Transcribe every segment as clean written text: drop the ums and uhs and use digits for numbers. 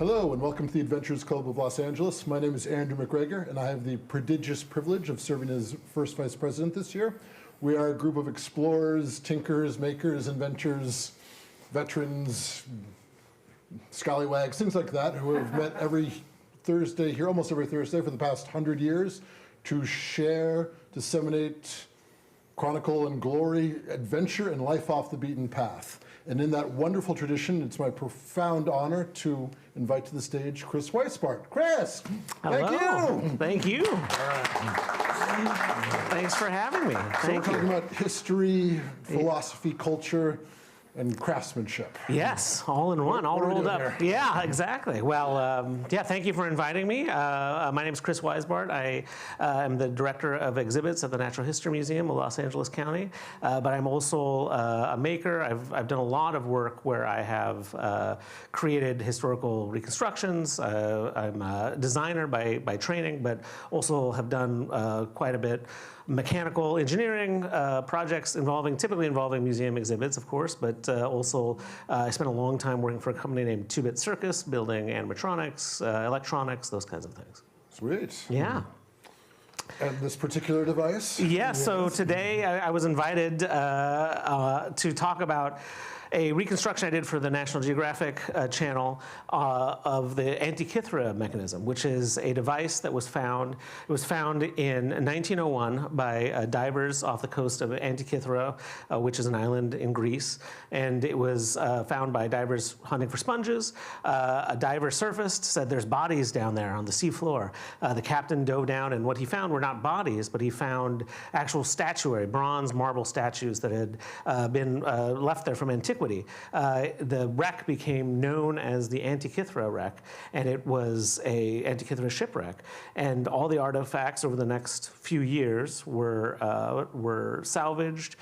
Hello and welcome to the Adventures Club of Los Angeles. My name is Andrew McGregor and I have the prodigious privilege of serving as first vice president this year. We are a group of explorers, tinkers, makers, inventors, veterans, scallywags, things like that, who have met every Thursday here, almost every Thursday for the past 100 years to share, disseminate, chronicle, and glory, adventure, and life off the beaten path. And in that wonderful tradition, it's my profound honor to invite to the stage Chris Weisbart. Chris, Hello. Thank you. Thank you. Thanks for having me. So we're talking about history, philosophy, culture, and craftsmanship. Yes, all in one, all rolled up. Here? Yeah, exactly. Well, yeah, thank you for inviting me. My name is Chris Weisbart. I am the director of exhibits at the Natural History Museum of Los Angeles County, but I'm also a maker. I've done a lot of work where I have created historical reconstructions. I'm a designer by training, but also have done quite a bit mechanical engineering projects typically involving museum exhibits, of course, but also I spent a long time working for a company named 2-Bit Circus, building animatronics, electronics, those kinds of things. Sweet. Yeah. And this particular device? Yeah, so today I was invited to talk about a reconstruction I did for the National Geographic channel of the Antikythera mechanism, which is a device that was found. It was found in 1901 by divers off the coast of Antikythera, which is an island in Greece. And it was found by divers hunting for sponges. A diver surfaced, said there's bodies down there on the seafloor. The captain dove down, and what he found were not bodies, but he found actual statuary, bronze marble statues that had been left there from antiquity. The wreck became known as the Antikythera Wreck, and it was a Antikythera shipwreck. And all the artifacts over the next few years were salvaged,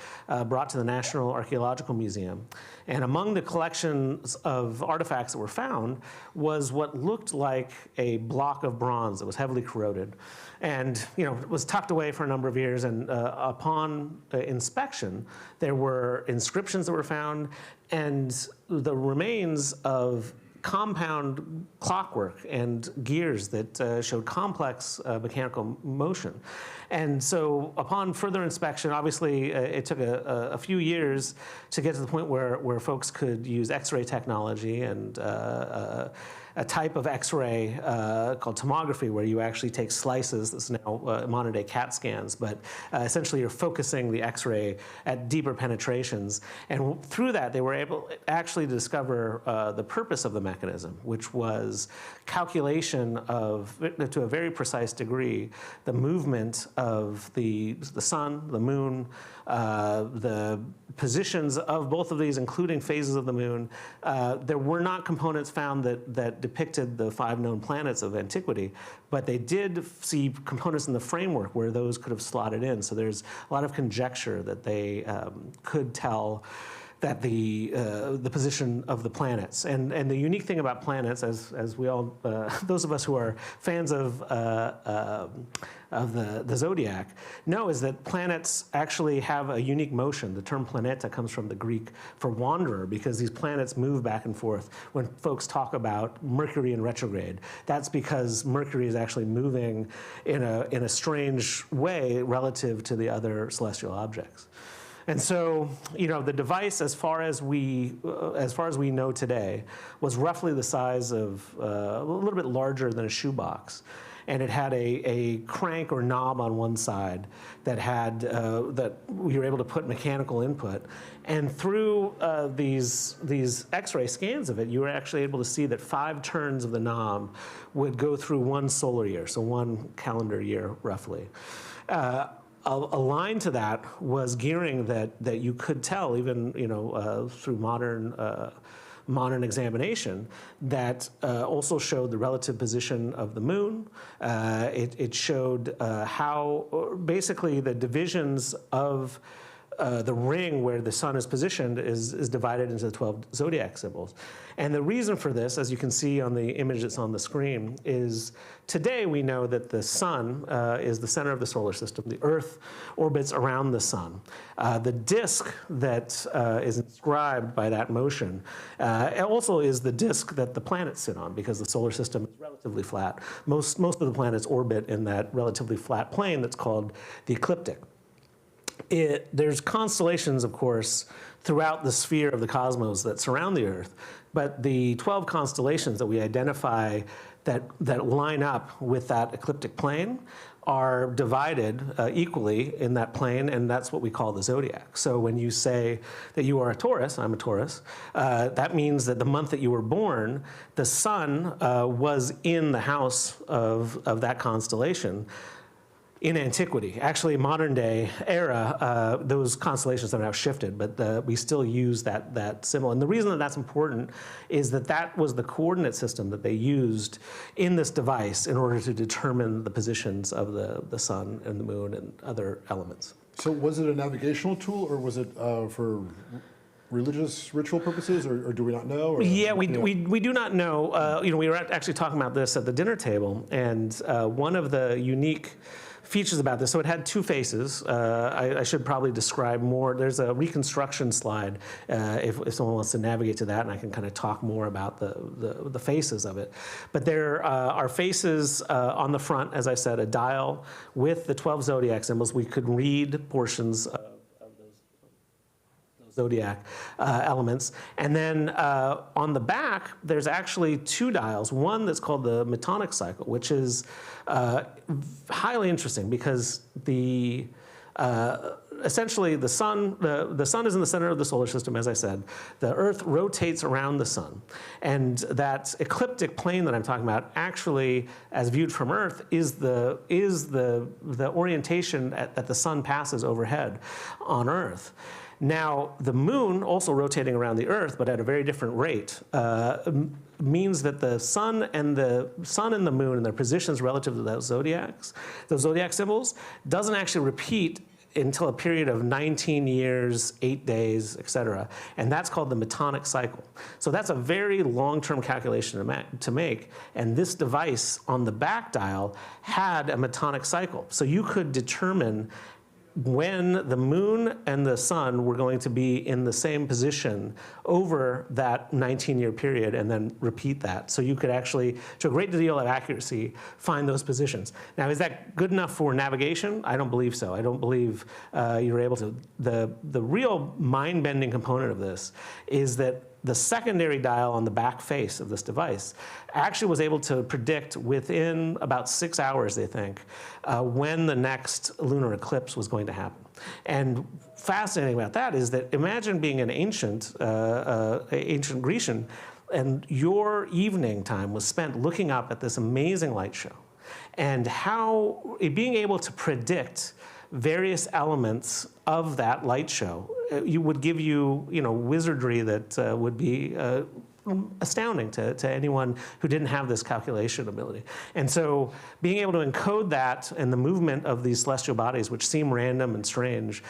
brought to the National Archaeological Museum. And among the collections of artifacts that were found was what looked like a block of bronze that was heavily corroded. And it was tucked away for a number of years, and upon inspection, there were inscriptions that were found and the remains of compound clockwork and gears that showed complex mechanical motion. And so upon further inspection, obviously it took a few years to get to the point where folks could use X-ray technology and a type of X-ray called tomography, where you actually take slices. This is now modern-day CAT scans, but essentially you're focusing the X-ray at deeper penetrations. And through that, they were able actually to discover the purpose of the mechanism, which was calculation of, to a very precise degree, the movement of the sun, the moon, the positions of both of these, including phases of the moon. There were not components found that depicted the 5 known planets of antiquity, but they did see components in the framework where those could have slotted in. So there's a lot of conjecture that they could tell that the position of the planets. And the unique thing about planets, as we all, those of us who are fans of the zodiac know, is that planets actually have a unique motion. The term planeta comes from the Greek for wanderer, because these planets move back and forth. When folks talk about Mercury in retrograde, that's because Mercury is actually moving in a strange way relative to the other celestial objects. And so, the device, as far as we know today, was roughly the size of a little bit larger than a shoebox, and it had a crank or knob on one side that had that we were able to put mechanical input. And through these X-ray scans of it, you were actually able to see that 5 turns of the knob would go through 1 solar year, so 1 calendar year roughly. Aligned to that was gearing that you could tell, even through modern examination, that also showed the relative position of the moon. It showed how basically the divisions of the ring where the sun is positioned is divided into the 12 zodiac symbols. And the reason for this, as you can see on the image that's on the screen, is today we know that the sun is the center of the solar system. The Earth orbits around the sun. The disk that is inscribed by that motion also is the disk that the planets sit on, because the solar system is relatively flat. Most of the planets orbit in that relatively flat plane that's called the ecliptic. There's constellations, of course, throughout the sphere of the cosmos that surround the Earth, but the 12 constellations that we identify that line up with that ecliptic plane are divided equally in that plane, and that's what we call the zodiac. So when you say that you are a Taurus, I'm a Taurus, that means that the month that you were born, the sun was in the house of that constellation in antiquity. Actually, modern day era, those constellations have now shifted, but we still use that symbol. And the reason that that's important is that that was the coordinate system that they used in this device in order to determine the positions of the sun and the moon and other elements. So was it a navigational tool, or was it for religious ritual purposes, or do we not know? Or, yeah, we do not know. We were actually talking about this at the dinner table, and one of the unique features about this, so it had two faces. I should probably describe more. There's a reconstruction slide if someone wants to navigate to that, and I can kind of talk more about the faces of it. But there are faces on the front, as I said, a dial with the 12 zodiac symbols. We could read portions of zodiac elements. And then on the back, there's actually two dials. One that's called the Metonic Cycle, which is highly interesting because essentially the sun is in the center of the solar system, as I said. The Earth rotates around the sun. And that ecliptic plane that I'm talking about actually, as viewed from Earth, is the orientation that the sun passes overhead on Earth. Now, the moon, also rotating around the Earth, but at a very different rate, means that the sun and the moon and their positions relative to those zodiac symbols, doesn't actually repeat until a period of 19 years, 8 days, et cetera. And that's called the Metonic Cycle. So that's a very long-term calculation to make. And this device on the back dial had a Metonic Cycle. So you could determine when the moon and the sun were going to be in the same position over that 19-year period and then repeat that. So you could actually, to a great deal of accuracy, find those positions. Now, is that good enough for navigation? I don't believe so. I don't believe you're able to. The real mind-bending component of this is that the secondary dial on the back face of this device actually was able to predict within about 6 hours, they think, when the next lunar eclipse was going to happen. And fascinating about that is that imagine being an ancient Grecian, and your evening time was spent looking up at this amazing light show, and how being able to predict various elements of that light show would give you, wizardry that would be astounding to anyone who didn't have this calculation ability. And so being able to encode that and the movement of these celestial bodies, which seem random and strange,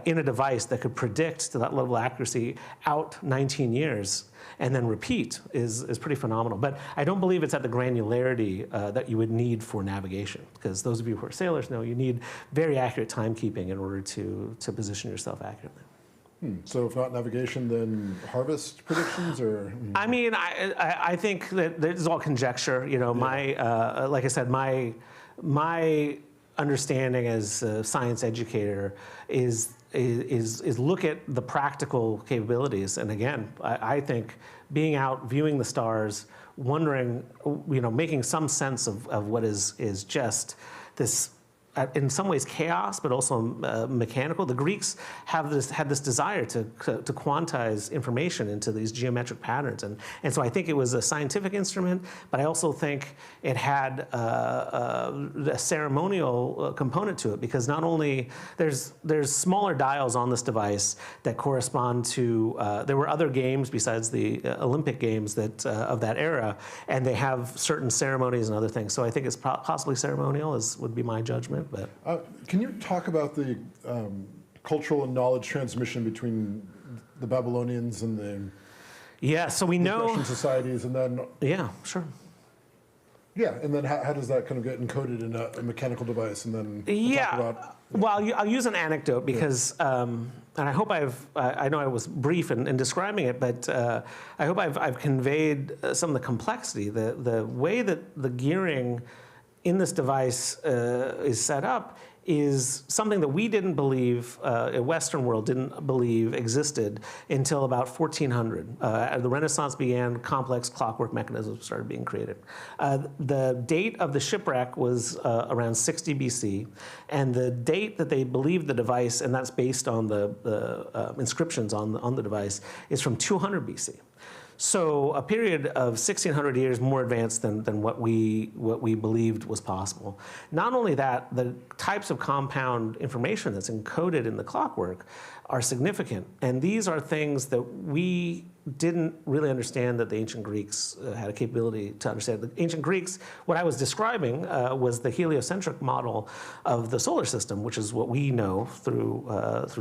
in a device that could predict to that level of accuracy out 19 years and then repeat is pretty phenomenal. But I don't believe it's at the granularity that you would need for navigation, because those of you who are sailors know you need very accurate timekeeping in order to position yourself accurately. So if not navigation, then harvest predictions, or? I mean, I think that this is all conjecture. My like I said, my understanding as a science educator is look at the practical capabilities. And again, I think being out, viewing the stars, wondering, making some sense of what is just this, in some ways chaos, but also mechanical. The Greeks had this desire to quantize information into these geometric patterns, and so I think it was a scientific instrument, but I also think it had a ceremonial component to it, because not only there's smaller dials on this device that correspond to there were other games besides the Olympic games that of that era, and they have certain ceremonies and other things. So I think it's possibly ceremonial would be my judgment. But can you talk about the cultural and knowledge transmission between the Babylonians and the Yeah, so we know. Russian societies, and then Yeah, sure. yeah, and then how does that kind of get encoded in a mechanical device, and then we'll talk Yeah. about, Well, I'll use an anecdote because, and I hope I know I was brief in describing it, but I hope I've conveyed some of the complexity. The way that the gearing in this device is set up is something that we didn't believe, a Western world didn't believe existed until about 1400. The Renaissance began, complex clockwork mechanisms started being created. The date of the shipwreck was around 60 BC, and the date that they believed the device, and that's based on the inscriptions on the device, is from 200 BC. So a period of 1,600 years more advanced than what we believed was possible. Not only that, the types of compound information that's encoded in the clockwork are significant, and these are things that we didn't really understand that the ancient Greeks had a capability to understand. The ancient Greeks, what I was describing was the heliocentric model of the solar system, which is what we know through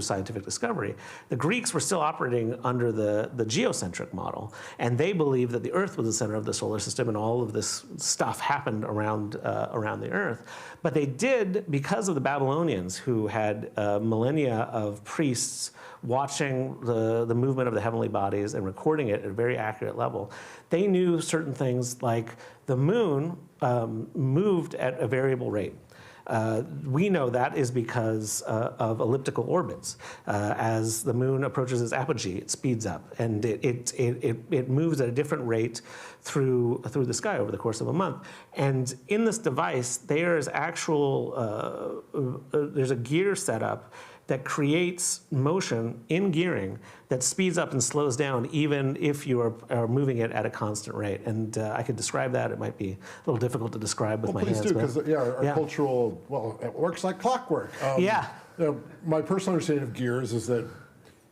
scientific discovery. The Greeks were still operating under the geocentric model, and they believed that the Earth was the center of the solar system, and all of this stuff happened around the Earth. But they did, because of the Babylonians, who had millennia of priests watching the movement of the heavenly bodies and recording it at a very accurate level. They knew certain things like the moon moved at a variable rate. We know that is because of elliptical orbits. As the moon approaches its apogee, it speeds up, and it moves at a different rate through the sky over the course of a month. And in this device, there's there's a gear setup that creates motion in gearing that speeds up and slows down even if you are moving it at a constant rate. And I could describe that. It might be a little difficult to describe with my hands. Please do, because our yeah. cultural, well, it works like clockwork. Yeah. My personal understanding of gears is that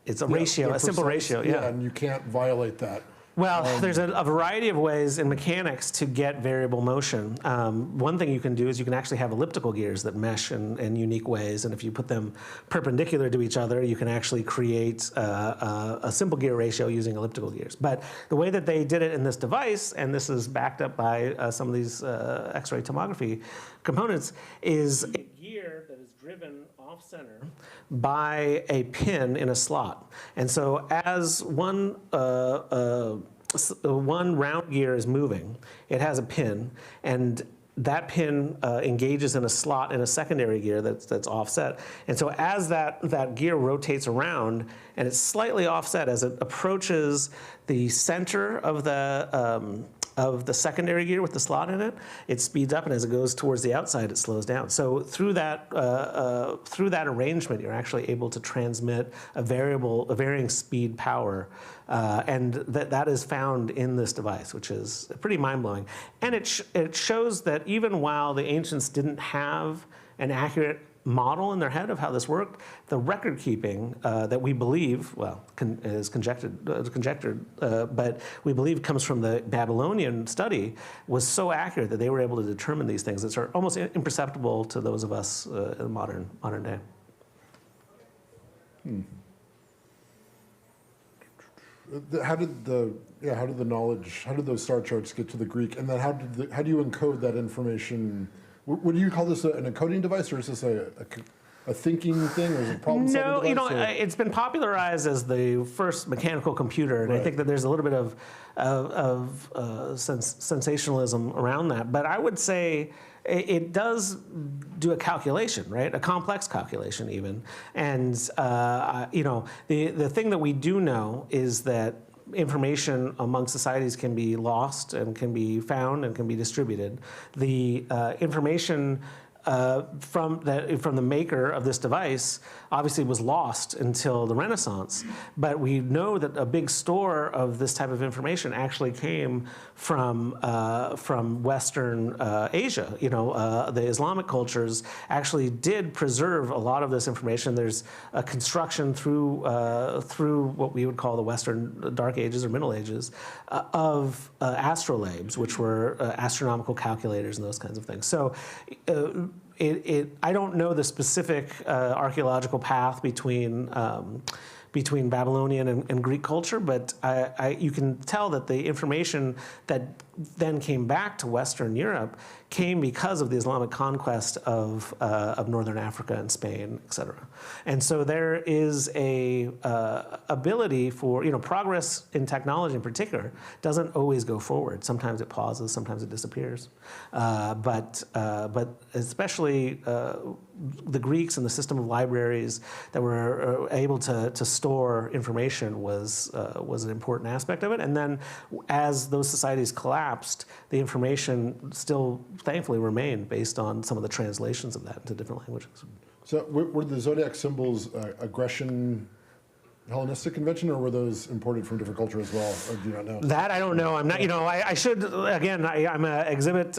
It's a ratio, a simple precise, ratio, yeah. and you can't violate that. Well, there's a variety of ways in mechanics to get variable motion. One thing you can do is you can actually have elliptical gears that mesh in unique ways, and if you put them perpendicular to each other, you can actually create a simple gear ratio using elliptical gears. But the way that they did it in this device, and this is backed up by some of these X-ray tomography components, is a gear that is driven off-center by a pin in a slot. And so as one round gear is moving, it has a pin, and that pin engages in a slot in a secondary gear that's offset. And so as that gear rotates around, and it's slightly offset as it approaches the center of the secondary gear with the slot in it, it speeds up, and as it goes towards the outside, it slows down. So through that arrangement, you're actually able to transmit a varying speed power, and that is found in this device, which is pretty mind-blowing. And it shows that even while the ancients didn't have an accurate model in their head of how this worked, the record keeping that we believe, well, is conjectured, but we believe comes from the Babylonian study, was so accurate that they were able to determine these things that are almost imperceptible to those of us in the modern day. How did those star charts get to the Greek, and then how do you encode that information? What do you call this, an encoding device, or is this a thinking thing, or is it a problem-solving device? No, it's been popularized as the first mechanical computer, and I think that there's a little bit of sensationalism around that. But I would say it does do a calculation, right? A complex calculation, even. And the thing that we do know is that information among societies can be lost and can be found and can be distributed. The information from the maker of this device obviously was lost until the Renaissance, but we know that a big store of this type of information actually came from Western Asia. The Islamic cultures actually did preserve a lot of this information. There's a construction through what we would call the Western Dark Ages or Middle Ages of astrolabes, which were astronomical calculators and those kinds of things. So I don't know the specific archaeological path between Babylonian and Greek culture, but you can tell that the information that then came back to Western Europe came because of the Islamic conquest of Northern Africa and Spain, et cetera. And so there is a ability for, progress in technology in particular doesn't always go forward. Sometimes it pauses, sometimes it disappears. But especially the Greeks and the system of libraries that were able to store information was an important aspect of it. And then as those societies collapsed, the information still thankfully remained based on some of the translations of that into different languages. So were the zodiac symbols aggression Hellenistic convention, or were those imported from different culture as well? Or do you not know? That I don't know. I'm not. I should. Again, I'm an exhibit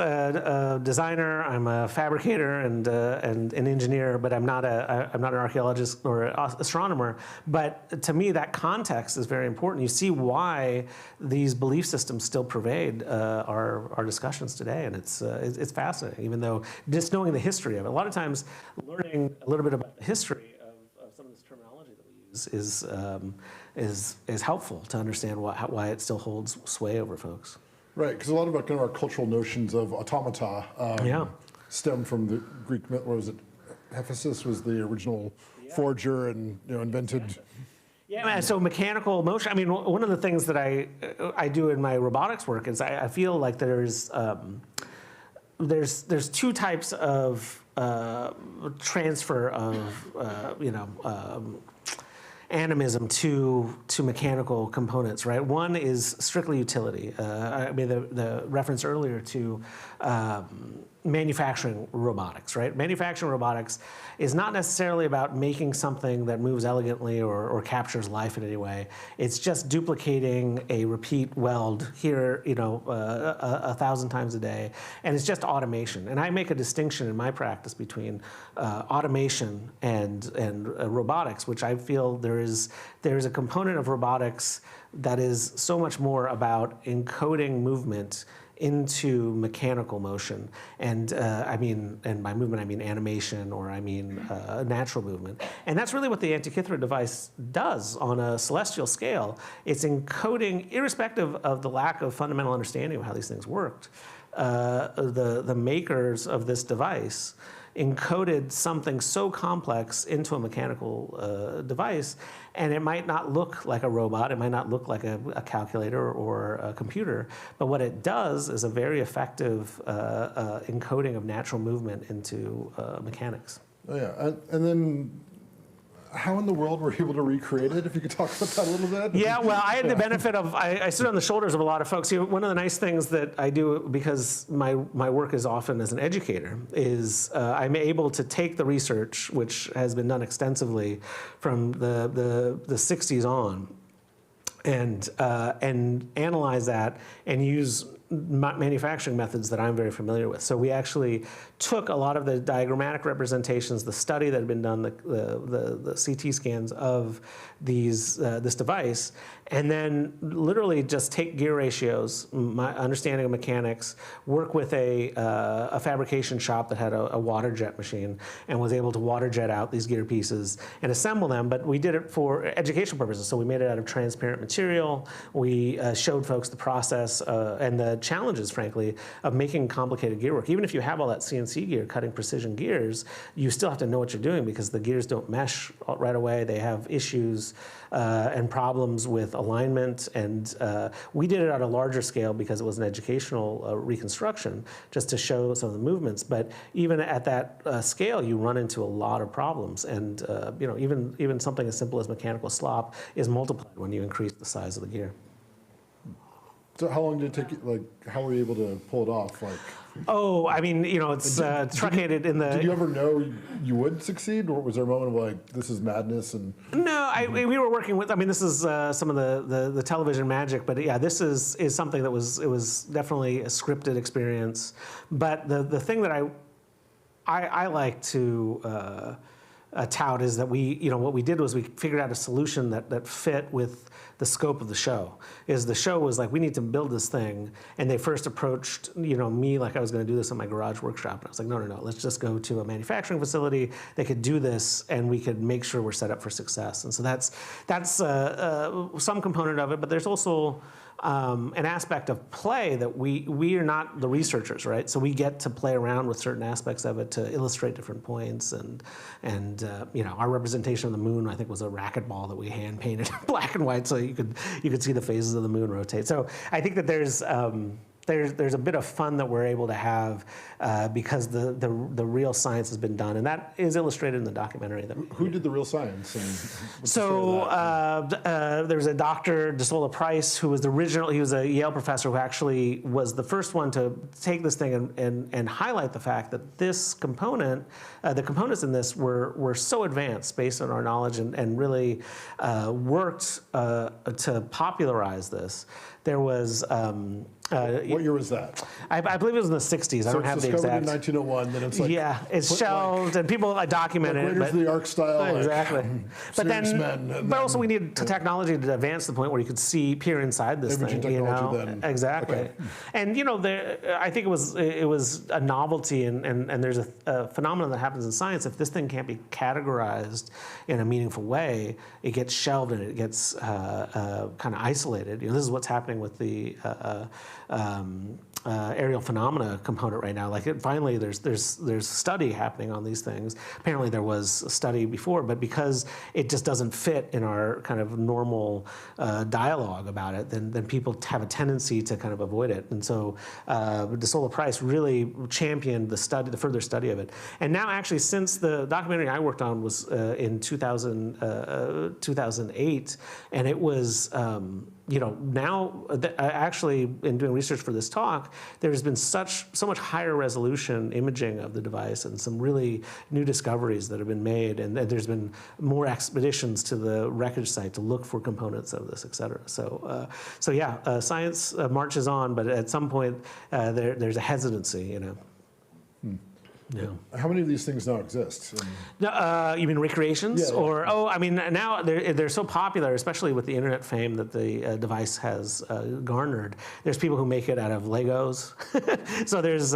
designer. I'm a fabricator and an engineer, but I'm not an archaeologist or astronomer. But to me, that context is very important. You see why these belief systems still pervade our discussions today, and it's fascinating. Even though just knowing the history of it, a lot of times learning a little bit about the history of some of this terminology that we use is helpful to understand why it still holds sway over folks. Right, because a lot of kind of our cultural notions of automata stem from the Greek myth. What was it? Hephaestus was the original forger and invented. Yeah, man, so mechanical motion. I mean, one of the things that I do in my robotics work is I feel like there's two types of transfer of animism to mechanical components, right? One is strictly utility. I mean, the reference earlier to manufacturing robotics, right? Manufacturing robotics is not necessarily about making something that moves elegantly or captures life in any way. It's just duplicating a repeat weld here, 1,000 times a day, and it's just automation. And I make a distinction in my practice between automation and robotics, which I feel there is a component of robotics that is so much more about encoding movement into mechanical motion, and by movement I mean animation, or I mean natural movement, and that's really what the Antikythera device does on a celestial scale. It's encoding, irrespective of the lack of fundamental understanding of how these things worked. The makers of this device encoded something so complex into a mechanical device, and it might not look like a robot, it might not look like a calculator or a computer, but what it does is a very effective encoding of natural movement into mechanics. Oh yeah, and then how in the world were you able to recreate it? If you could talk about that a little bit. Yeah, well, I had the benefit of, I sit on the shoulders of a lot of folks. One of the nice things that I do, because my work is often as an educator, is I'm able to take the research, which has been done extensively from the 60s on, and analyze that and use manufacturing methods that I'm very familiar with. So we actually took a lot of the diagrammatic representations, the study that had been done, the CT scans of this device, and then literally just take gear ratios, my understanding of mechanics, work with a fabrication shop that had a water jet machine and was able to water jet out these gear pieces and assemble them, but we did it for educational purposes. So we made it out of transparent material. We showed folks the process and the challenges, frankly, of making complicated gear work. Even if you have all that CNC gear cutting precision gears, you still have to know what you're doing because the gears don't mesh right away. They have issues and problems with alignment, and we did it at a larger scale because it was an educational reconstruction just to show some of the movements. But even at that scale, you run into a lot of problems, and even something as simple as mechanical slop is multiplied when you increase the size of the gear. So how long did it take you, how were you able to pull it off? Oh, I mean, it's truncated in the... Did you ever know you would succeed, or was there a moment of this is madness? And No, we were working with, this is some of the television magic, but yeah, this is something that was definitely a scripted experience. But the thing that I like to tout is that what we did was we figured out a solution that fit with the scope of the show. Is the show was like, we need to build this thing, and they first approached me like I was going to do this in my garage workshop, and I was like, no, let's just go to a manufacturing facility. They could do this, and we could make sure we're set up for success. And so that's some component of it, but there's also an aspect of play that we are not the researchers, right? So we get to play around with certain aspects of it to illustrate different points, and our representation of the moon, I think, was a racquetball that we hand painted black and white, so you could see the phases of the moon rotate. So I think that there's a bit of fun that we're able to have because the real science has been done, and that is illustrated in the documentary. Who did the real science? And what's So the story of that? there was a Dr. DeSola Price who was he was a Yale professor who actually was the first one to take this thing and highlight the fact that this component, the components in this were so advanced based on our knowledge and really worked to popularize this. There was What year was that? I believe it was in the 60s. I don't have the discovered exact. in 1901, then it's like... Yeah, it's shelved, and people documented it. Raiders of the Ark style. Exactly. But Serious Men, but also we need technology to advance to the point where you could peer inside this Imaging thing. technology then. Exactly. Okay. And I think it was a novelty, and there's a phenomenon that happens in science. If this thing can't be categorized in a meaningful way, it gets shelved and it gets kind of isolated. This is what's happening with the aerial phenomena component right now. Finally, there's study happening on these things. Apparently, there was a study before, but because it just doesn't fit in our kind of normal dialogue about it, then people have a tendency to kind of avoid it. And so, DeSola Price really championed the further study of it. And now, actually, since the documentary I worked on was in 2008, and it was. Now, actually, in doing research for this talk, there's been so much higher resolution imaging of the device and some really new discoveries that have been made, and there's been more expeditions to the wreckage site to look for components of this, et cetera. So science marches on, but at some point, there's a hesitancy, Yeah. How many of these things now exist? You mean recreations? Yeah. Or, now they're so popular, especially with the internet fame that the device has garnered. There's people who make it out of Legos. So there's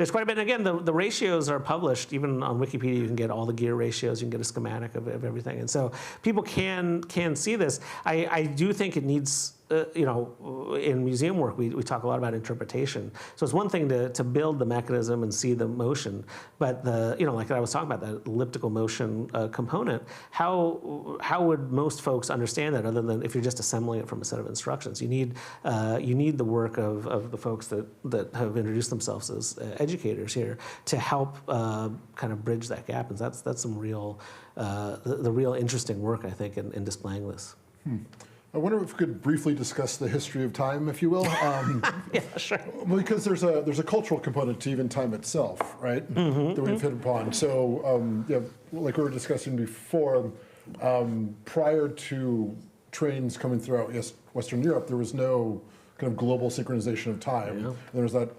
quite a bit. And again, the ratios are published. Even on Wikipedia, you can get all the gear ratios. You can get a schematic of everything. And so people can see this. I do think it needs... in museum work, we talk a lot about interpretation. So it's one thing to build the mechanism and see the motion, but like I was talking about, that elliptical motion component, how would most folks understand that other than if you're just assembling it from a set of instructions? You need the work of the folks that have introduced themselves as educators here to help kind of bridge that gap, and that's some real the real interesting work, I think, in displaying this. I wonder if we could briefly discuss the history of time, if you will. Yeah, sure. Because there's a cultural component to even time itself, right? Mm-hmm, that we've hit upon. So, like we were discussing before, prior to trains coming throughout Western Europe, there was no kind of global synchronization of time. Yeah. And there was that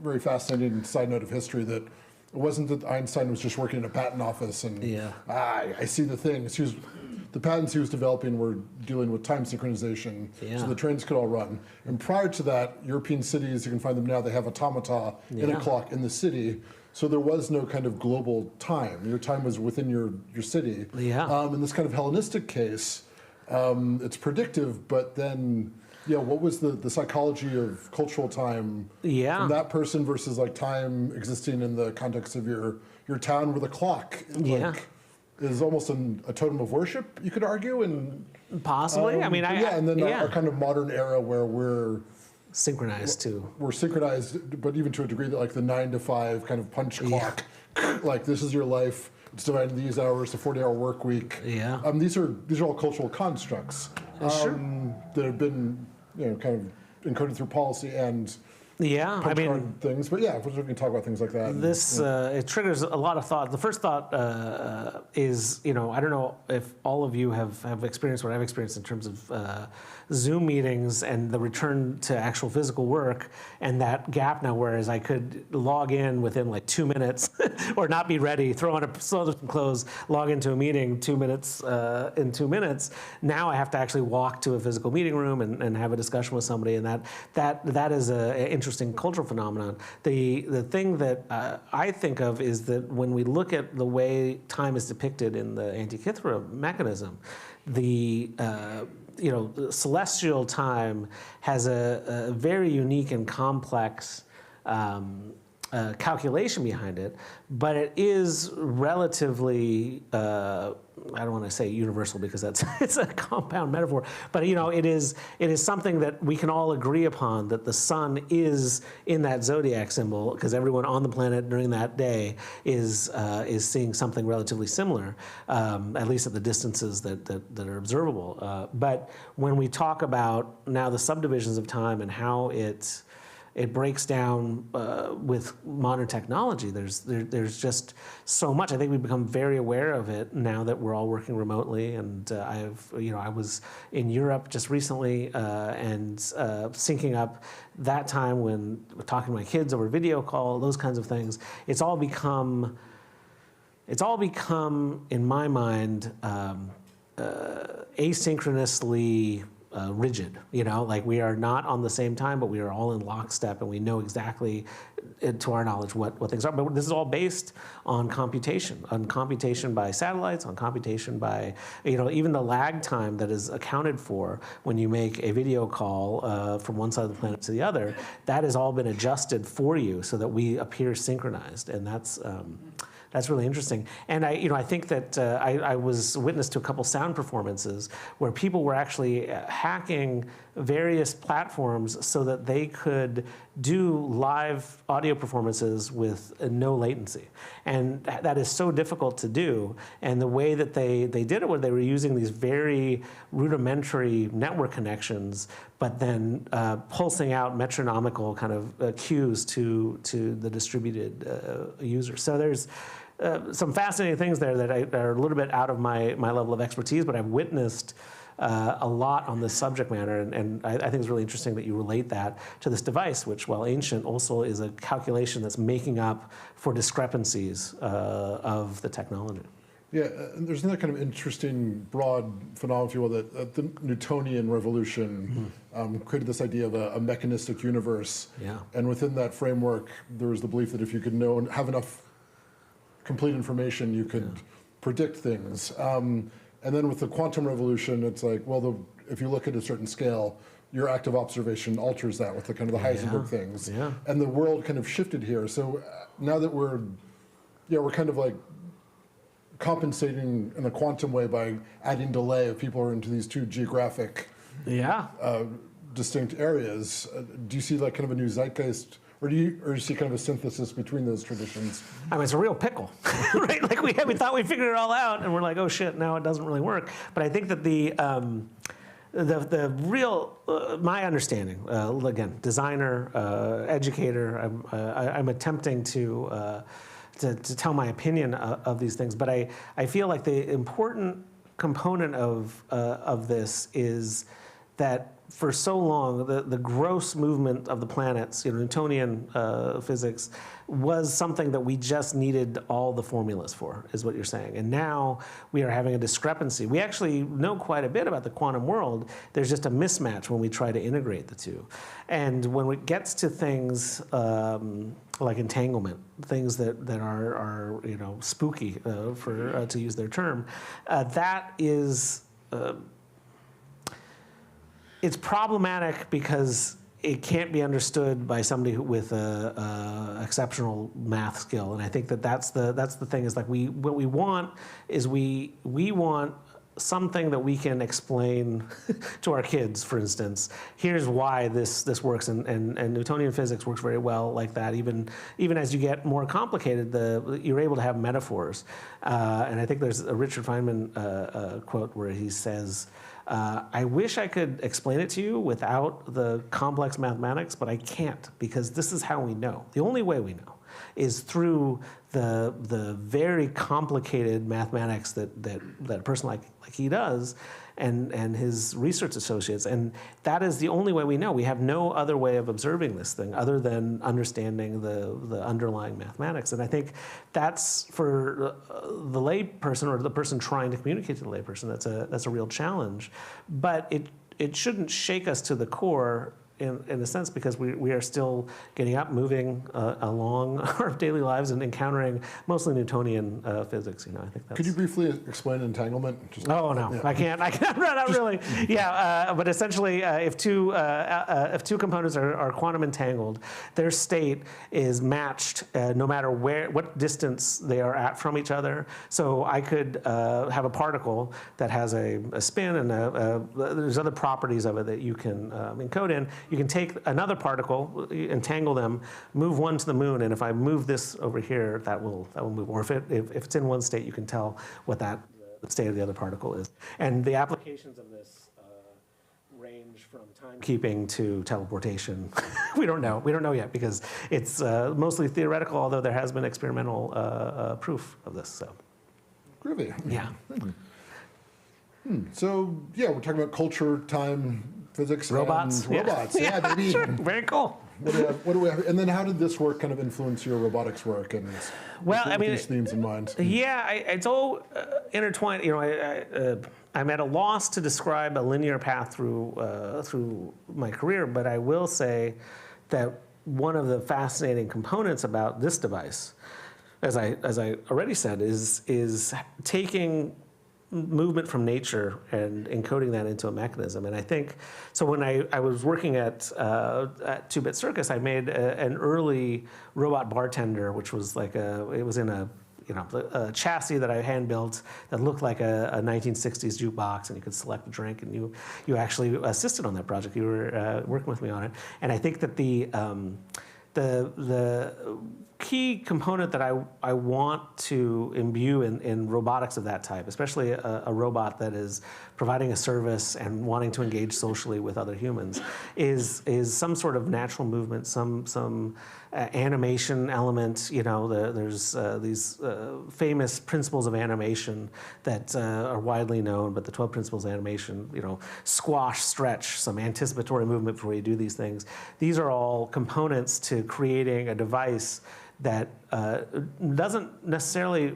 very fascinating side note of history that it wasn't that Einstein was just working in a patent office and I see the things. The patents he was developing were dealing with time synchronization, so the trains could all run. And prior to that, European cities, you can find them now, they have automata in a clock in the city. So there was no kind of global time. Your time was within your city. Yeah. In this kind of Hellenistic case, it's predictive, but then, what was the psychology of cultural time from that person versus time existing in the context of your town with a clock? Is almost a totem of worship, you could argue, and possibly. and then our kind of modern era where we're synchronized too. We're synchronized, but even to a degree that the 9 to 5 kind of punch clock, this is your life. It's divided into these hours, the 40-hour work week. Yeah. These are all cultural constructs that have been kind of encoded through policy and Yeah, I punch mean, card things. But yeah, we can talk about things like that. this it triggers a lot of thought. The first thought is, I don't know if all of you have experienced what I've experienced in terms of Zoom meetings and the return to actual physical work, and that gap now, whereas I could log in within like 2 minutes or not be ready, throw on some clothes, log into a meeting 2 minutes in 2 minutes. Now I have to actually walk to a physical meeting room and have a discussion with somebody, and that is an interesting cultural phenomenon. The thing that I think of is that when we look at the way time is depicted in the Antikythera mechanism, the celestial time has a very unique and complex calculation behind it, but it is relatively, I don't want to say universal because it's a compound metaphor, but it is something that we can all agree upon, that the sun is in that zodiac symbol, because everyone on the planet during that day is seeing something relatively similar, at least at the distances that are observable. But when we talk about now the subdivisions of time and how it breaks down with modern technology. There's just so much. I think we've become very aware of it now that we're all working remotely. And I was in Europe just recently and syncing up that time when talking to my kids over video call, those kinds of things. It's all become, in my mind, asynchronously rigid, like we are not on the same time, but we are all in lockstep, and we know exactly, to our knowledge, what things are. But this is all based on computation by satellites, on computation by, even the lag time that is accounted for when you make a video call from one side of the planet to the other. That has all been adjusted for you so that we appear synchronized, and that's really interesting. And I think that I was witness to a couple sound performances where people were actually hacking various platforms so that they could do live audio performances with no latency. And that is so difficult to do. And the way that they did it, where they were using these very rudimentary network connections, but then pulsing out metronomical kind of cues to the distributed user. So there's some fascinating things there that are a little bit out of my level of expertise, but I've witnessed a lot on this subject matter, and I think it's really interesting that you relate that to this device, which, while ancient, also is a calculation that's making up for discrepancies of the technology. Yeah, and there's another kind of interesting broad phenomenon, if you will, that the Newtonian revolution created this idea of a mechanistic universe. Yeah. And within that framework, there was the belief that if you could have enough complete information, you could predict things. And then with the quantum revolution, it's like, well, if you look at a certain scale, your active observation alters that with the kind of the Heisenberg things. Yeah. And the world kind of shifted here. So now that we're kind of like compensating in a quantum way by adding delay if people are into these two geographic distinct areas. Do you see like kind of a new zeitgeist, or do you see kind of a synthesis between those traditions? I mean, it's a real pickle, right? Like we thought we figured it all out, and we're like, oh shit, now it doesn't really work. But I think that the real, my understanding, again, designer, educator, I'm attempting to tell my opinion of these things, but I feel like the important component of this is that for so long, the gross movement of the planets, Newtonian physics, was something that we just needed all the formulas for, is what you're saying. And now we are having a discrepancy. We actually know quite a bit about the quantum world. There's just a mismatch when we try to integrate the two. And when it gets to things like entanglement, things that are spooky, for to use their term, that is. It's problematic because it can't be understood by somebody with a exceptional math skill, and I think that's the thing. Is like what we want is we want something that we can explain to our kids. For instance, here's why this works, and Newtonian physics works very well like that. Even as you get more complicated, you're able to have metaphors, and I think there's a Richard Feynman quote where he says, I wish I could explain it to you without the complex mathematics, but I can't, because this is how we know. The only way we know is through the very complicated mathematics that a person like he does and his research associates. And that is the only way we know. We have no other way of observing this thing other than understanding the underlying mathematics. And I think that's, for the layperson or the person trying to communicate to the layperson, that's a real challenge. But it shouldn't shake us to the core in a sense, because we are still getting up, moving along our daily lives and encountering mostly Newtonian physics. I think that's... Could you briefly explain entanglement? Oh no, yeah. I can't. Not really. Yeah, but essentially, if two components are quantum entangled, their state is matched no matter what distance they are at from each other. So I could have a particle that has a spin, and there's other properties of it that you can encode in. You can take another particle, entangle them, move one to the moon, and if I move this over here, that will move. Or if it's in one state, you can tell what the state of the other particle is. And the applications of this range from timekeeping to teleportation. We don't know yet, because it's mostly theoretical, although there has been experimental proof of this. So, groovy. Yeah. So yeah, we're talking about culture, time, physics, robots. And robots. Yeah, baby. Sure. Very cool. What do we have? And then how did this work kind of influence your robotics work and these themes in mind? Yeah, it's all intertwined. I'm at a loss to describe a linear path through my career, but I will say that one of the fascinating components about this device, as I already said, is taking movement from nature and encoding that into a mechanism. And I think, so when I was working at 2-Bit Circus, I made an early robot bartender, which was like it was in a chassis that I hand built that looked like a 1960s jukebox, and you could select a drink, and you actually assisted on that project. You were working with me on it. And I think that the key component that I want to imbue in robotics of that type, especially a robot that is providing a service and wanting to engage socially with other humans, is some sort of natural movement, some animation element. There's these famous principles of animation that are widely known, but the 12 principles of animation, squash, stretch, some anticipatory movement before you do these things. These are all components to creating a device that doesn't necessarily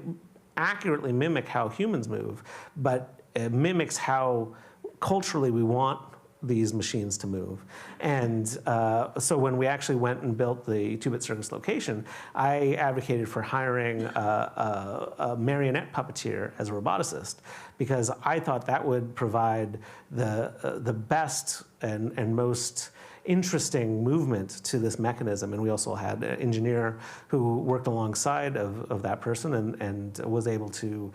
accurately mimic how humans move, but mimics how culturally we want these machines to move. And so when we actually went and built the 2-Bit Circus location, I advocated for hiring a marionette puppeteer as a roboticist, because I thought that would provide the best and most interesting movement to this mechanism. And we also had an engineer who worked alongside of that person and was able to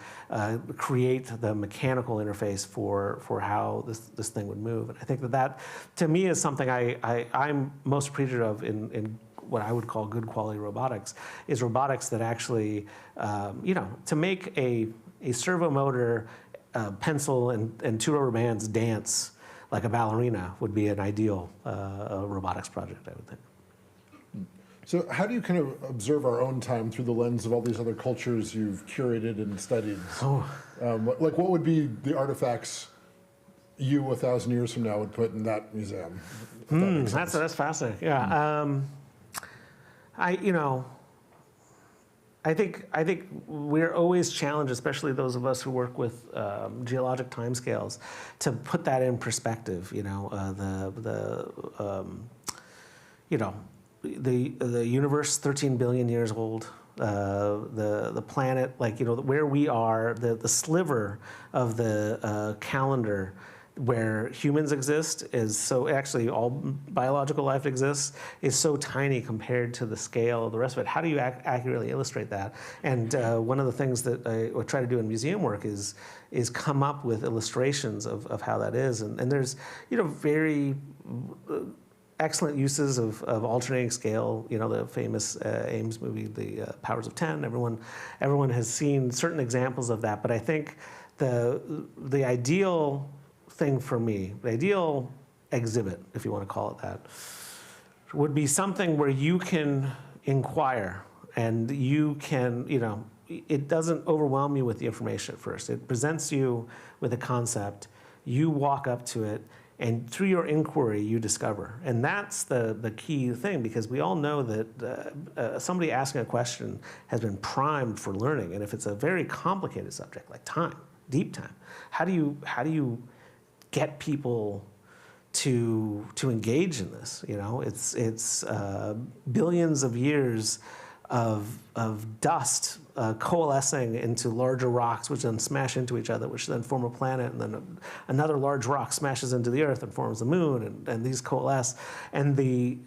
create the mechanical interface for how this thing would move. And I think that to me is something I'm most appreciative of in what I would call good quality robotics, is robotics that actually, to make a servo motor, pencil and two rubber bands dance like a ballerina would be an ideal robotics project, I would think. So how do you kind of observe our own time through the lens of all these other cultures you've curated and studied? Like what would be the artifacts you 1,000 years from now would put in that museum? That's fascinating. Yeah. I think we're always challenged, especially those of us who work with geologic timescales, to put that in perspective. The universe, 13 billion years old. The planet, where we are, the sliver of the calendar where humans exist is so, actually all biological life exists, is so tiny compared to the scale of the rest of it. How do you accurately illustrate that? And one of the things that I try to do in museum work is come up with illustrations of how that is. And there's, very excellent uses of alternating scale. The famous Ames movie, The Powers of 10. Everyone has seen certain examples of that. But I think the ideal thing for me, the ideal exhibit, if you want to call it that, would be something where you can inquire and you can, it doesn't overwhelm you with the information at first. It presents you with a concept, you walk up to it, and through your inquiry, you discover. And that's the key thing, because we all know that somebody asking a question has been primed for learning. And if it's a very complicated subject, like time, deep time, how do you get people to engage in this? It's billions of years of dust coalescing into larger rocks, which then smash into each other, which then form a planet, and then another large rock smashes into the Earth and forms the moon, and these coalesce. And the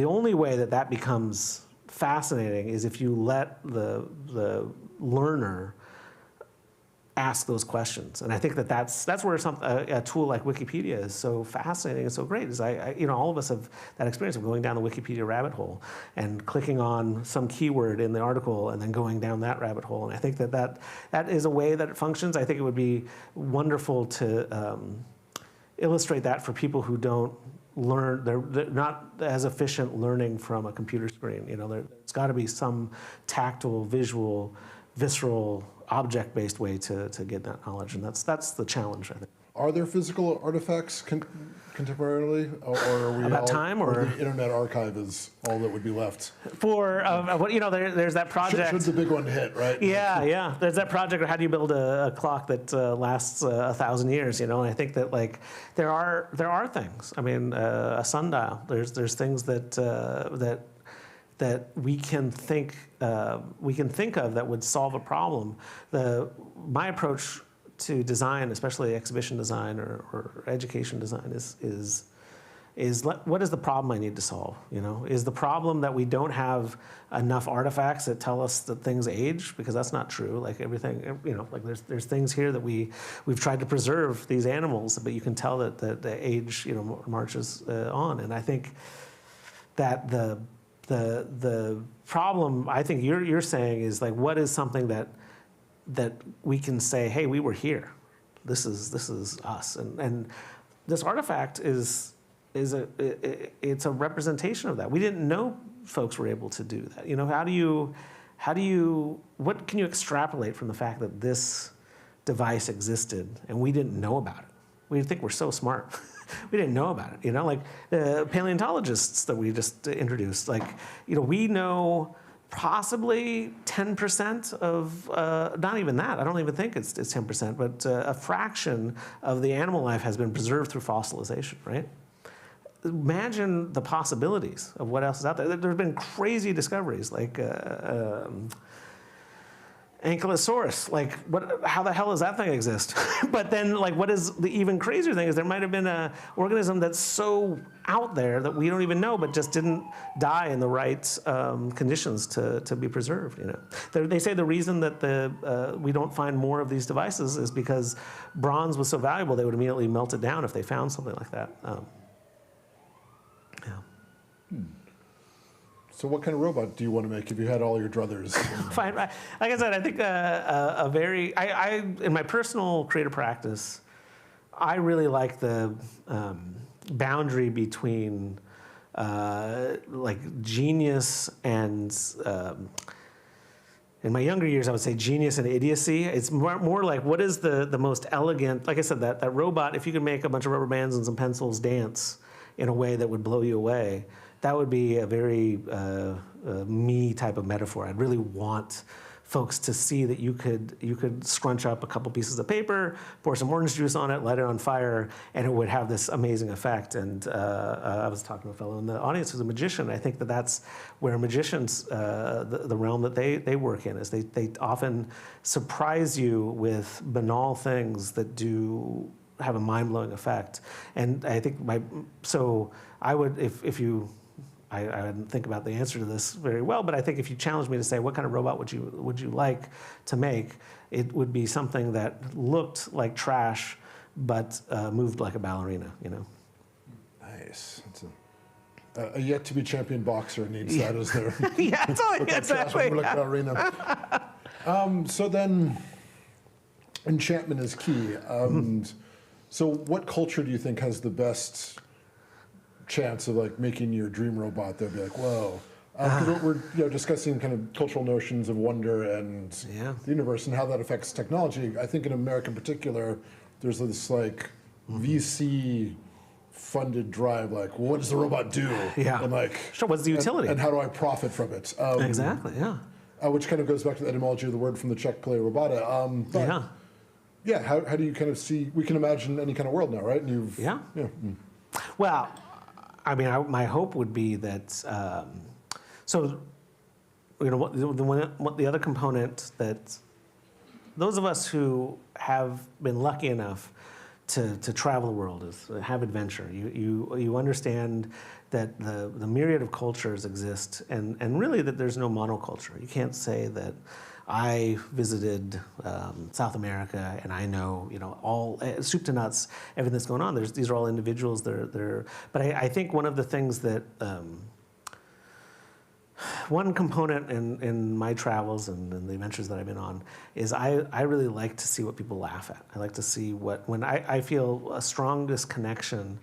only way that becomes fascinating is if you let the learner ask those questions. And I think that's where a tool like Wikipedia is so fascinating and so great. Is all of us have that experience of going down the Wikipedia rabbit hole and clicking on some keyword in the article and then going down that rabbit hole. And I think that is a way that it functions. I think it would be wonderful to illustrate that for people who don't learn, they're not as efficient learning from a computer screen. There's got to be some tactile, visual, visceral, object-based way to get that knowledge, and that's the challenge, I think. Are there physical artifacts contemporarily, or are we about time, or the Internet Archive is all that would be left? For there's that project. Should the big one hit, right? Yeah. There's that project. How do you build a clock that lasts 1,000 years? And I think that there are things. I mean, a sundial. There's things that we can think of that would solve a problem. My approach to design, especially exhibition design or education design, is what is the problem I need to solve? Is the problem that we don't have enough artifacts that tell us that things age? Because that's not true. Like everything, there's things here that we've tried to preserve these animals, but you can tell that the age marches on. And I think that the problem I think you're saying is what is something that we can say, hey, we were here. This is us, and this artifact it's a representation of that. We didn't know folks were able to do that. What can you extrapolate from the fact that this device existed and we didn't know about it? We think we're so smart. We didn't know about it, like the paleontologists that we just introduced. We know possibly 10% of, not even that. I don't even think it's 10%, but a fraction of the animal life has been preserved through fossilization, right? Imagine the possibilities of what else is out there. There have been crazy discoveries like Ankylosaurus, how the hell does that thing exist? But then, what is the even crazier thing is there might have been an organism that's so out there that we don't even know, but just didn't die in the right conditions to be preserved. They say the reason that we don't find more of these devices is because bronze was so valuable they would immediately melt it down if they found something like that. So what kind of robot do you want to make if you had all your druthers? Fine. Like I said, I think in my personal creative practice, I really like the boundary between genius and, in my younger years, I would say genius and idiocy. It's more like what is the most elegant, like I said, that robot, if you could make a bunch of rubber bands and some pencils dance in a way that would blow you away, that would be a very me type of metaphor. I'd really want folks to see that you could scrunch up a couple pieces of paper, pour some orange juice on it, light it on fire, and it would have this amazing effect. And I was talking to a fellow in the audience who's a magician. I think that's where magicians, the realm that they work in, is they often surprise you with banal things that do have a mind-blowing effect. And I think I would, if you, I didn't think about the answer to this very well, but I think if you challenged me to say, what kind of robot would you like to make, it would be something that looked like trash, but moved like a ballerina, Nice. It's a yet-to-be champion boxer needs that as their... Yeah, exactly. Like ballerina. So then, enchantment is key. So what culture do you think has the best chance of like making your dream robot that'd be like, whoa? Because we're discussing kind of cultural notions of wonder and the universe and how that affects technology. I think in America in particular, there's this like VC funded drive, like, well, what does the robot do? Yeah. And like, sure, what's the utility? And how do I profit from it? Exactly, yeah. Which kind of goes back to the etymology of the word from the Czech play robota. How do you kind of see, we can imagine any kind of world now, right? And you've, Well, I mean, my hope would be that, so, you know, what the other component that those of us who have been lucky enough to travel the world, is have adventure. You understand that the myriad of cultures exist, and really that there's no monoculture. You can't say that I visited South America and I know, you know, all soup to nuts everything that's going on. These are all individuals. But I think one of the things that one component in my travels and the adventures that I've been on is I really like to see what people laugh at. I like to see when I feel a strongest connection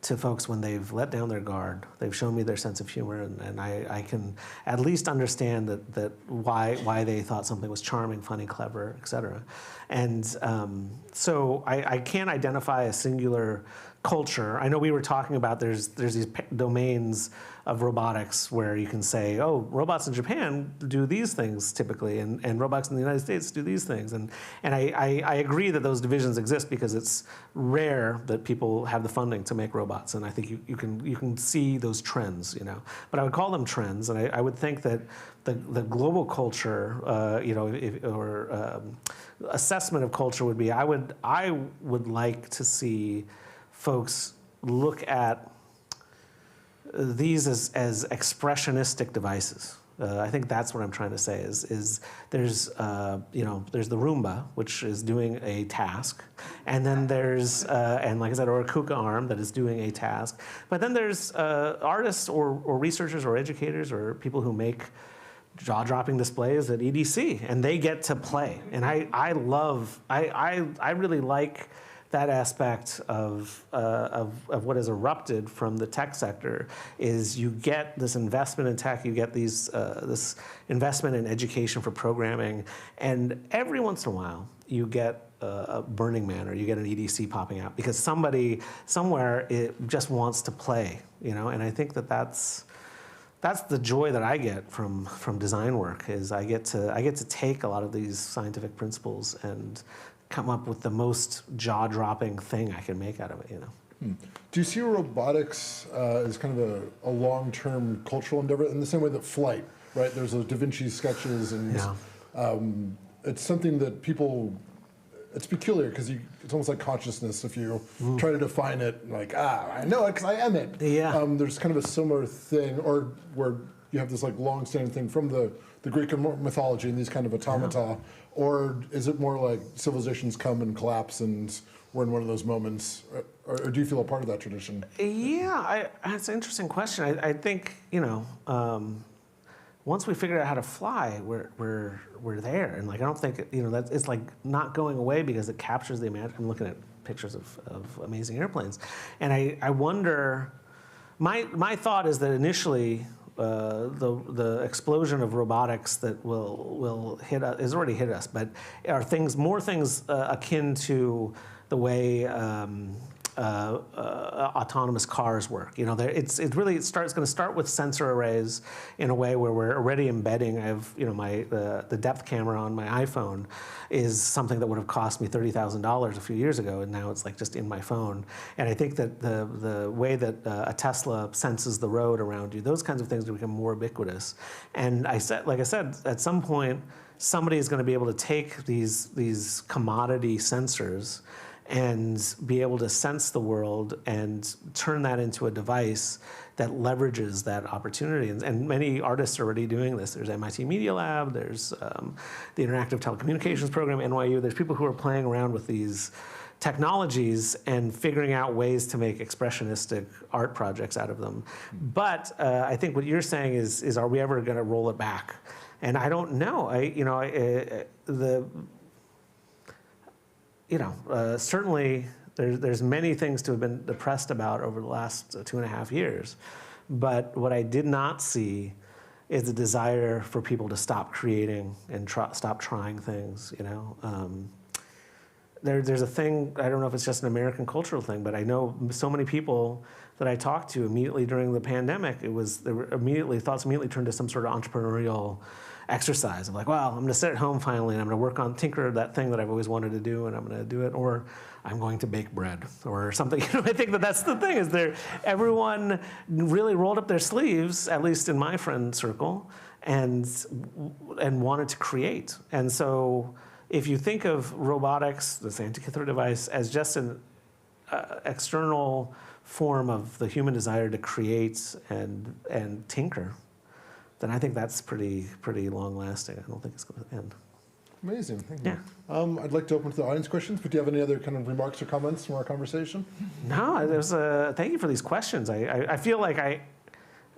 to folks when they've let down their guard. They've shown me their sense of humor, and I can at least understand that why they thought something was charming, funny, clever, et cetera. And so I can't identify a singular culture. I know we were talking about there's these domains of robotics where you can say, oh, robots in Japan do these things typically, and robots in the United States do these things. And I agree that those divisions exist because it's rare that people have the funding to make robots, and I think you can see those trends, you know. But I would call them trends, and I would think that the global culture, you know, assessment of culture would be I would like to see folks look at these as expressionistic devices. I think that's what I'm trying to say is there's you know, there's the Roomba, which is doing a task, and then there's and like I said, or a KUKA arm that is doing a task, but then there's artists or researchers or educators or people who make jaw-dropping displays at EDC, and they get to play, and I really like that aspect of what has erupted from the tech sector. Is you get this investment in tech, you get these this investment in education for programming, and every once in a while you get a Burning Man or you get an EDC popping out because somebody somewhere just wants to play, you know. And I think that's the joy that I get from design work. Is I get to take a lot of these scientific principles and come up with the most jaw-dropping thing I can make out of it, you know. Do you see robotics as kind of a long-term cultural endeavor in the same way that flight, right? There's those Da Vinci sketches, and it's something that people, it's peculiar because it's almost like consciousness. If you try to define it, like, I know it because I am it. Yeah. There's kind of a similar thing, or where you have this like long-standing thing from the Greek mythology and these kind of automata, or is it more like civilizations come and collapse and we're in one of those moments, or do you feel a part of that tradition? Yeah, that's an interesting question. I think, you know, once we figure out how to fly, we're there, and like I don't think, you know, that it's like not going away because it captures the imagination. I'm looking at pictures of amazing airplanes, and I wonder. My thought is that initially. The explosion of robotics that will hit us has already hit us, but are more things akin to the way autonomous cars work. You know, it's going to start with sensor arrays in a way where we're already embedding. I have, you know, the depth camera on my iPhone is something that would have cost me $30,000 a few years ago, and now it's like just in my phone. And I think that the way that a Tesla senses the road around you, those kinds of things become more ubiquitous. And like I said, at some point, somebody is going to be able to take these commodity sensors and be able to sense the world and turn that into a device that leverages that opportunity. And many artists are already doing this. There's MIT Media Lab, there's the Interactive Telecommunications Program, NYU. There's people who are playing around with these technologies and figuring out ways to make expressionistic art projects out of them. But I think what you're saying is are we ever going to roll it back? And I don't know. Certainly There's many things to have been depressed about over the last 2.5 years. But what I did not see is a desire for people to stop creating and stop trying things, you know. There's a thing, I don't know if it's just an American cultural thing, but I know so many people that I talked to immediately during the pandemic, thoughts immediately turned to some sort of entrepreneurial exercise of like, well, I'm gonna sit at home finally and I'm gonna work on tinker that thing that I've always wanted to do and I'm gonna do it, or I'm going to bake bread or something. You know, I think that's the thing, is everyone really rolled up their sleeves, at least in my friend circle, and wanted to create. And so if you think of robotics, this Antikythera device, as just an external form of the human desire to create and tinker, then I think that's pretty long lasting. I don't think it's going to end. Amazing, thank you. Yeah. I'd like to open to the audience questions, but do you have any other kind of remarks or comments from our conversation? No, thank you for these questions. I feel like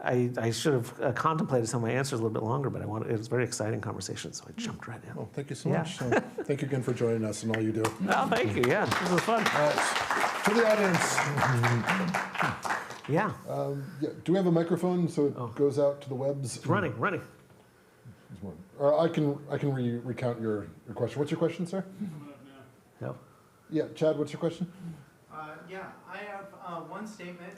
I should have contemplated some of my answers a little bit longer, but it was a very exciting conversation, so I jumped right in. Oh, thank you so Yeah. much. Thank you again for joining us and all you do. Oh, thank you. Yeah, this was fun. To the audience, Yeah, do we have a microphone so it goes out to the webs? it's running. Or I can recount your question. What's your question, sir? Yep. Yeah, Chad, what's your question? Yeah, I have one statement.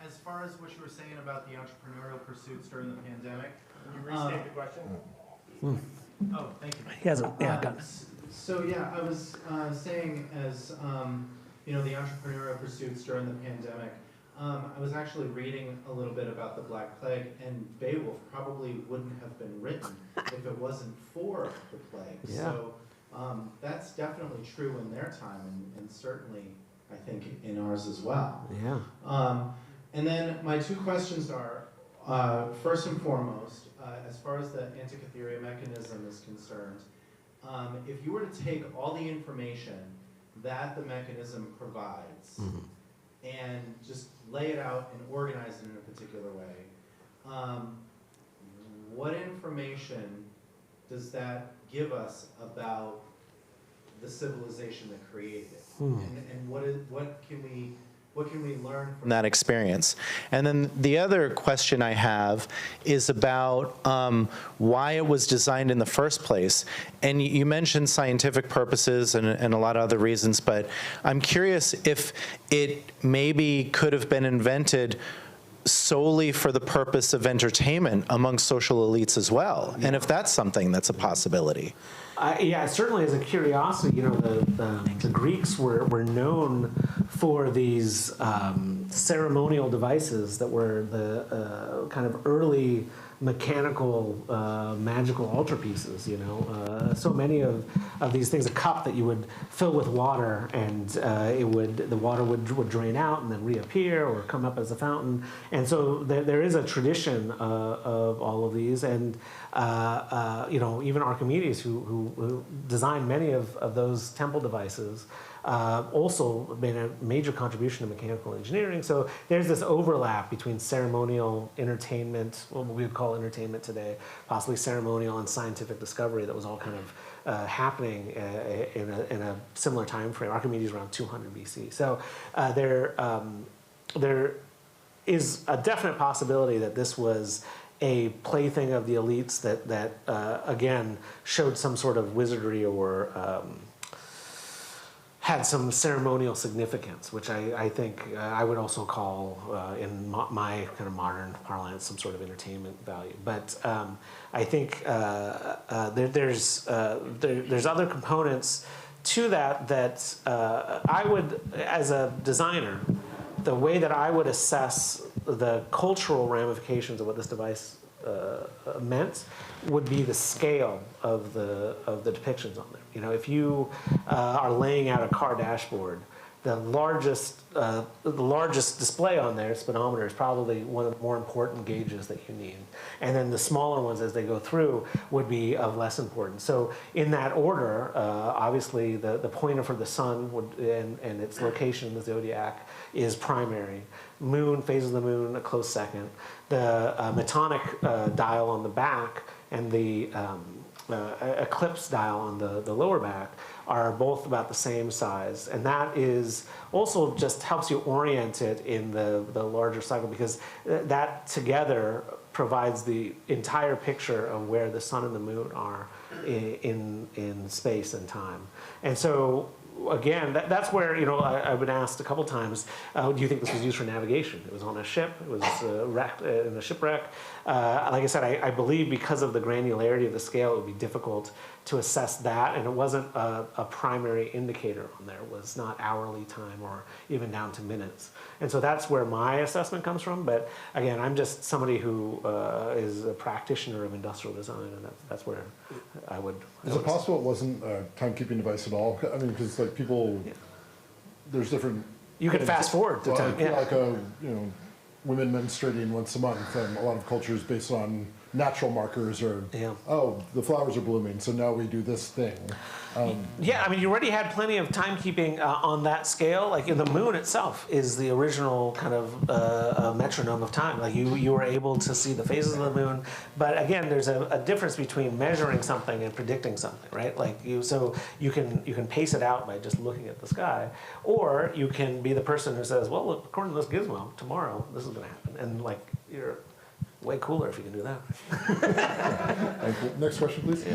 As far as what you were saying about the entrepreneurial pursuits during the pandemic. Can you restate the question? Oh, thank you. He hasn't. Yeah, got it. So yeah, I was saying as you know, the entrepreneurial pursuits during the pandemic. I was actually reading a little bit about the Black Plague, and Beowulf probably wouldn't have been written if it wasn't for the plague. Yeah. So that's definitely true in their time, and certainly I think in ours as well. Yeah. And then my two questions are, first and foremost, as far as the Antikythera mechanism is concerned, if you were to take all the information that the mechanism provides and just lay it out and organize it in a particular way, what information does that give us about the civilization that created it? And what can we learn from that experience? And then the other question I have is about why it was designed in the first place. And you mentioned scientific purposes and a lot of other reasons, but I'm curious if it maybe could have been invented solely for the purpose of entertainment among social elites as well, and if that's something that's a possibility. Yeah, certainly as a curiosity, you know, the Greeks were known for these ceremonial devices that were the kind of early mechanical magical altarpieces, you know. So many of these things, a cup that you would fill with water and the water would drain out and then reappear or come up as a fountain. And so there is a tradition of all of these, and you know, even Archimedes, who designed many of those temple devices, also made a major contribution to mechanical engineering. So there's this overlap between ceremonial entertainment, what we would call entertainment today, possibly ceremonial and scientific discovery that was all kind of happening in a similar time frame. Archimedes around 200 BC. So there is a definite possibility that this was a plaything of the elites that again showed some sort of wizardry or had some ceremonial significance, which I think I would also call, in my kind of modern parlance, some sort of entertainment value. But I think there's other components to that I would, as a designer, the way that I would assess the cultural ramifications of what this device meant would be the scale of the depictions on there. You know, if you are laying out a car dashboard, the largest display on there, speedometer, is probably one of the more important gauges that you need. And then the smaller ones as they go through would be of less importance. So in that order, obviously the pointer for the sun would, and its location in the zodiac is primary. Moon, phase of the moon, a close second. The Metonic dial on the back and the eclipse dial on the lower back are both about the same size, and that is also just helps you orient it in the larger cycle, because that together provides the entire picture of where the sun and the moon are in space and time. And so again, that's where, I've been asked a couple times, do you think this was used for navigation? It was on a ship, it was wrecked in a shipwreck. Like I said, I believe because of the granularity of the scale, it would be difficult to assess that, and it wasn't a primary indicator on there. It was not hourly time or even down to minutes. And so that's where my assessment comes from, but again, I'm just somebody who is a practitioner of industrial design, and that's where I would... Is it possible it wasn't a timekeeping device at all? I mean, because like people, there's different... You could fast forward the time, yeah. Like women menstruating once a month, and a lot of cultures based on natural markers, or oh, the flowers are blooming, so now we do this thing. Yeah, I mean, you already had plenty of timekeeping on that scale. Like the moon itself is the original kind of metronome of time. Like you were able to see the phases of the moon, but again, there's a difference between measuring something and predicting something, right? Like so you can pace it out by just looking at the sky, or you can be the person who says, well, look, according to this gizmo, tomorrow this is going to happen, and like you're way cooler if you can do that. Next question, please.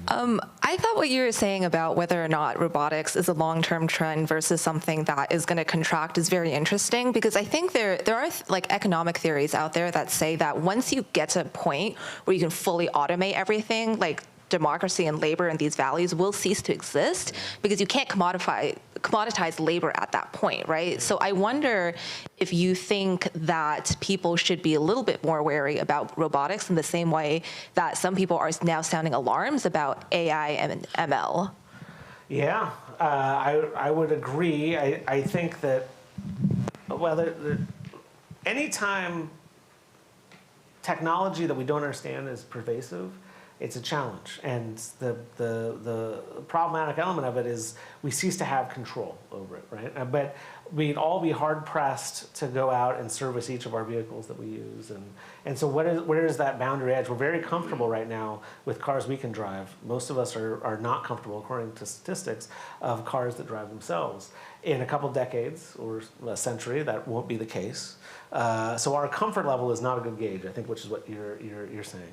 I thought what you were saying about whether or not robotics is a long-term trend versus something that is going to contract is very interesting, because I think there are like economic theories out there that say that once you get to a point where you can fully automate everything, like democracy and labor and these values will cease to exist, because you can't commoditize labor at that point, right? So I wonder if you think that people should be a little bit more wary about robotics in the same way that some people are now sounding alarms about AI and ML. Yeah, I would agree. I think that, well, anytime technology that we don't understand is pervasive, it's a challenge, and the problematic element of it is we cease to have control over it, right? But we'd all be hard pressed to go out and service each of our vehicles that we use, and so where is that boundary edge? We're very comfortable right now with cars we can drive. Most of us are not comfortable, according to statistics, of cars that drive themselves. In a couple decades or a century, that won't be the case. So our comfort level is not a good gauge, I think, which is what you're saying.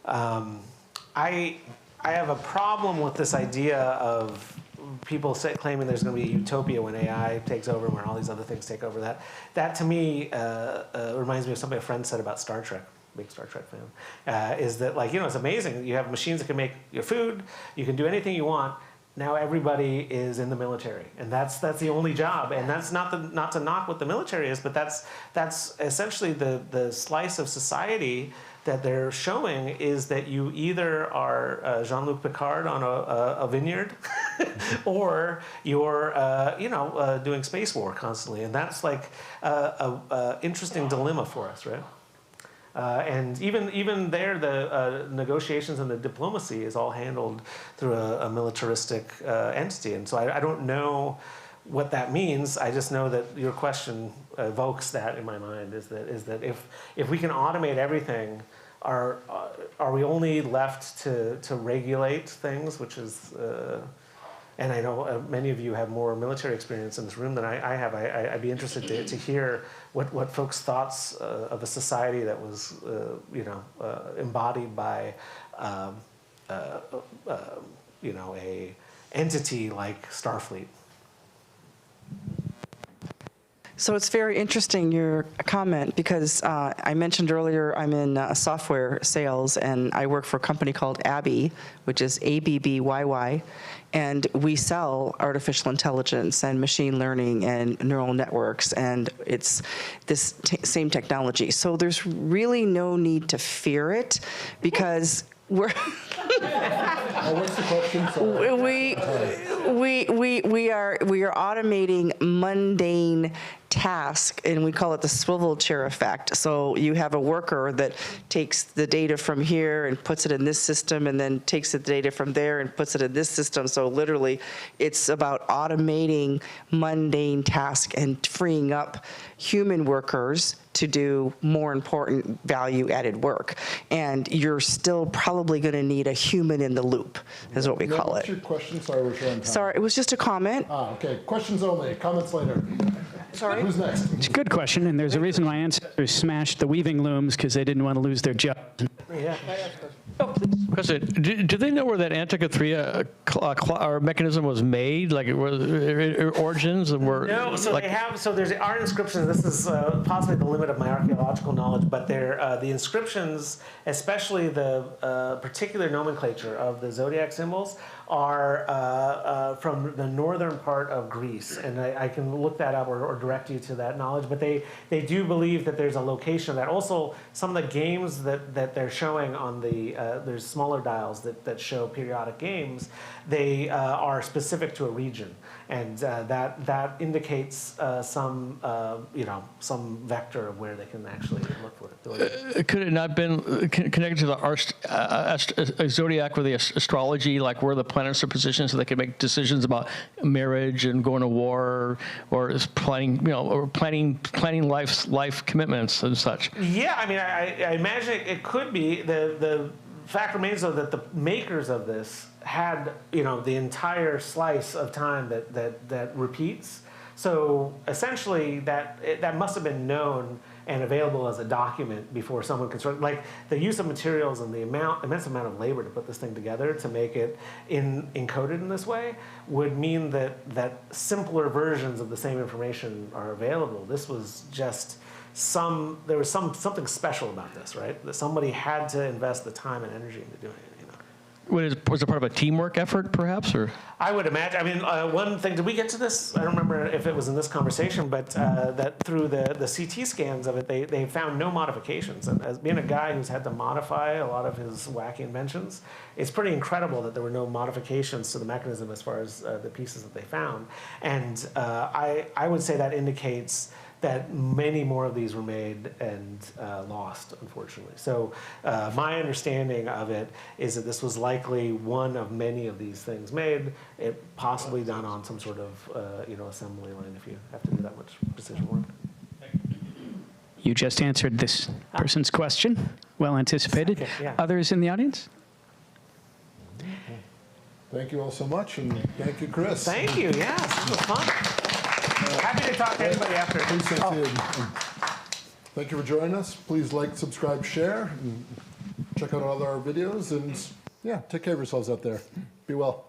I have a problem with this idea of people claiming there's going to be a utopia when AI takes over and when all these other things take over. That to me reminds me of something a friend said about Star Trek. Big Star Trek fan. Is that, like, it's amazing. You have machines that can make your food. You can do anything you want. Now everybody is in the military, and that's the only job. And that's not to knock what the military is, but that's essentially the slice of society that they're showing, is that you either are Jean-Luc Picard on a vineyard, or you're doing space war constantly, and that's like a interesting dilemma for us, right? And even there, the negotiations and the diplomacy is all handled through a militaristic entity, and so I don't know what that means. I just know that your question evokes that in my mind, is that if we can automate everything, are we only left to regulate things, which is, and I know many of you have more military experience in this room than I have. I'd be interested to hear what folks' thoughts of a society that was, embodied by, a entity like Starfleet. So it's very interesting, your comment, because I mentioned earlier I'm in software sales, and I work for a company called Abby, which is ABBYY, and we sell artificial intelligence and machine learning and neural networks, and it's this same technology. So there's really no need to fear it, because we're What's the question? we are automating mundane task, and we call it the swivel chair effect. So you have a worker that takes the data from here and puts it in this system, and then takes the data from there and puts it in this system. So literally, it's about automating mundane tasks and freeing up human workers to do more important value-added work. And you're still probably going to need a human in the loop, is what we call What's it. your question? Sorry, we're short on time. Sorry, it was just a comment. Okay. Questions only. Comments later. Sorry. Who's next? It's a good question, and there's a reason my ancestors smashed the weaving looms because they didn't want to lose their job. Yeah. President, do they know where that Antikythera mechanism was made? Like, it was origins and were No, so like, they have. So there's art inscriptions. This is possibly the limit of my archaeological knowledge, but the inscriptions, especially the particular nomenclature of the zodiac symbols, are from the northern part of Greece, and I can look that up or direct you to that knowledge. But they do believe that there's a location of that. Also, some of the games that they're showing on the there's smaller dials that show periodic games. They are specific to a region, and that indicates some vector of where they can actually look for it. could it not been connected to the zodiac with the astrology, like where the planets are positioned, so they could make decisions about marriage and going to war, or planning, or planning life commitments and such? Yeah, I mean, I imagine it could be. The fact remains, though, that the makers of this had, the entire slice of time that repeats. So essentially, that must have been known and available as a document before someone constructed. Like the use of materials and the immense amount of labor to put this thing together to make it encoded in this way would mean that simpler versions of the same information are available. This was just there was something special about this, right? That somebody had to invest the time and energy into doing it. Was it part of a teamwork effort, perhaps, or? I would imagine. I mean, one thing, did we get to this? I don't remember if it was in this conversation, but that through the CT scans of it, they found no modifications. And as being a guy who's had to modify a lot of his wacky inventions, it's pretty incredible that there were no modifications to the mechanism as far as the pieces that they found. And I would say that indicates that many more of these were made and lost, unfortunately. So my understanding of it is that this was likely one of many of these things made, it possibly done on some sort of assembly line if you have to do that much precision work. You just answered this person's question. Well anticipated. Okay, yeah. Others in the audience? Thank you all so much, and thank you, Chris. Thank you, yes, this was fun. Happy to talk to anybody after. Please thank you for joining us. Please like, subscribe, share, and check out all our videos. And yeah, take care of yourselves out there. Be well.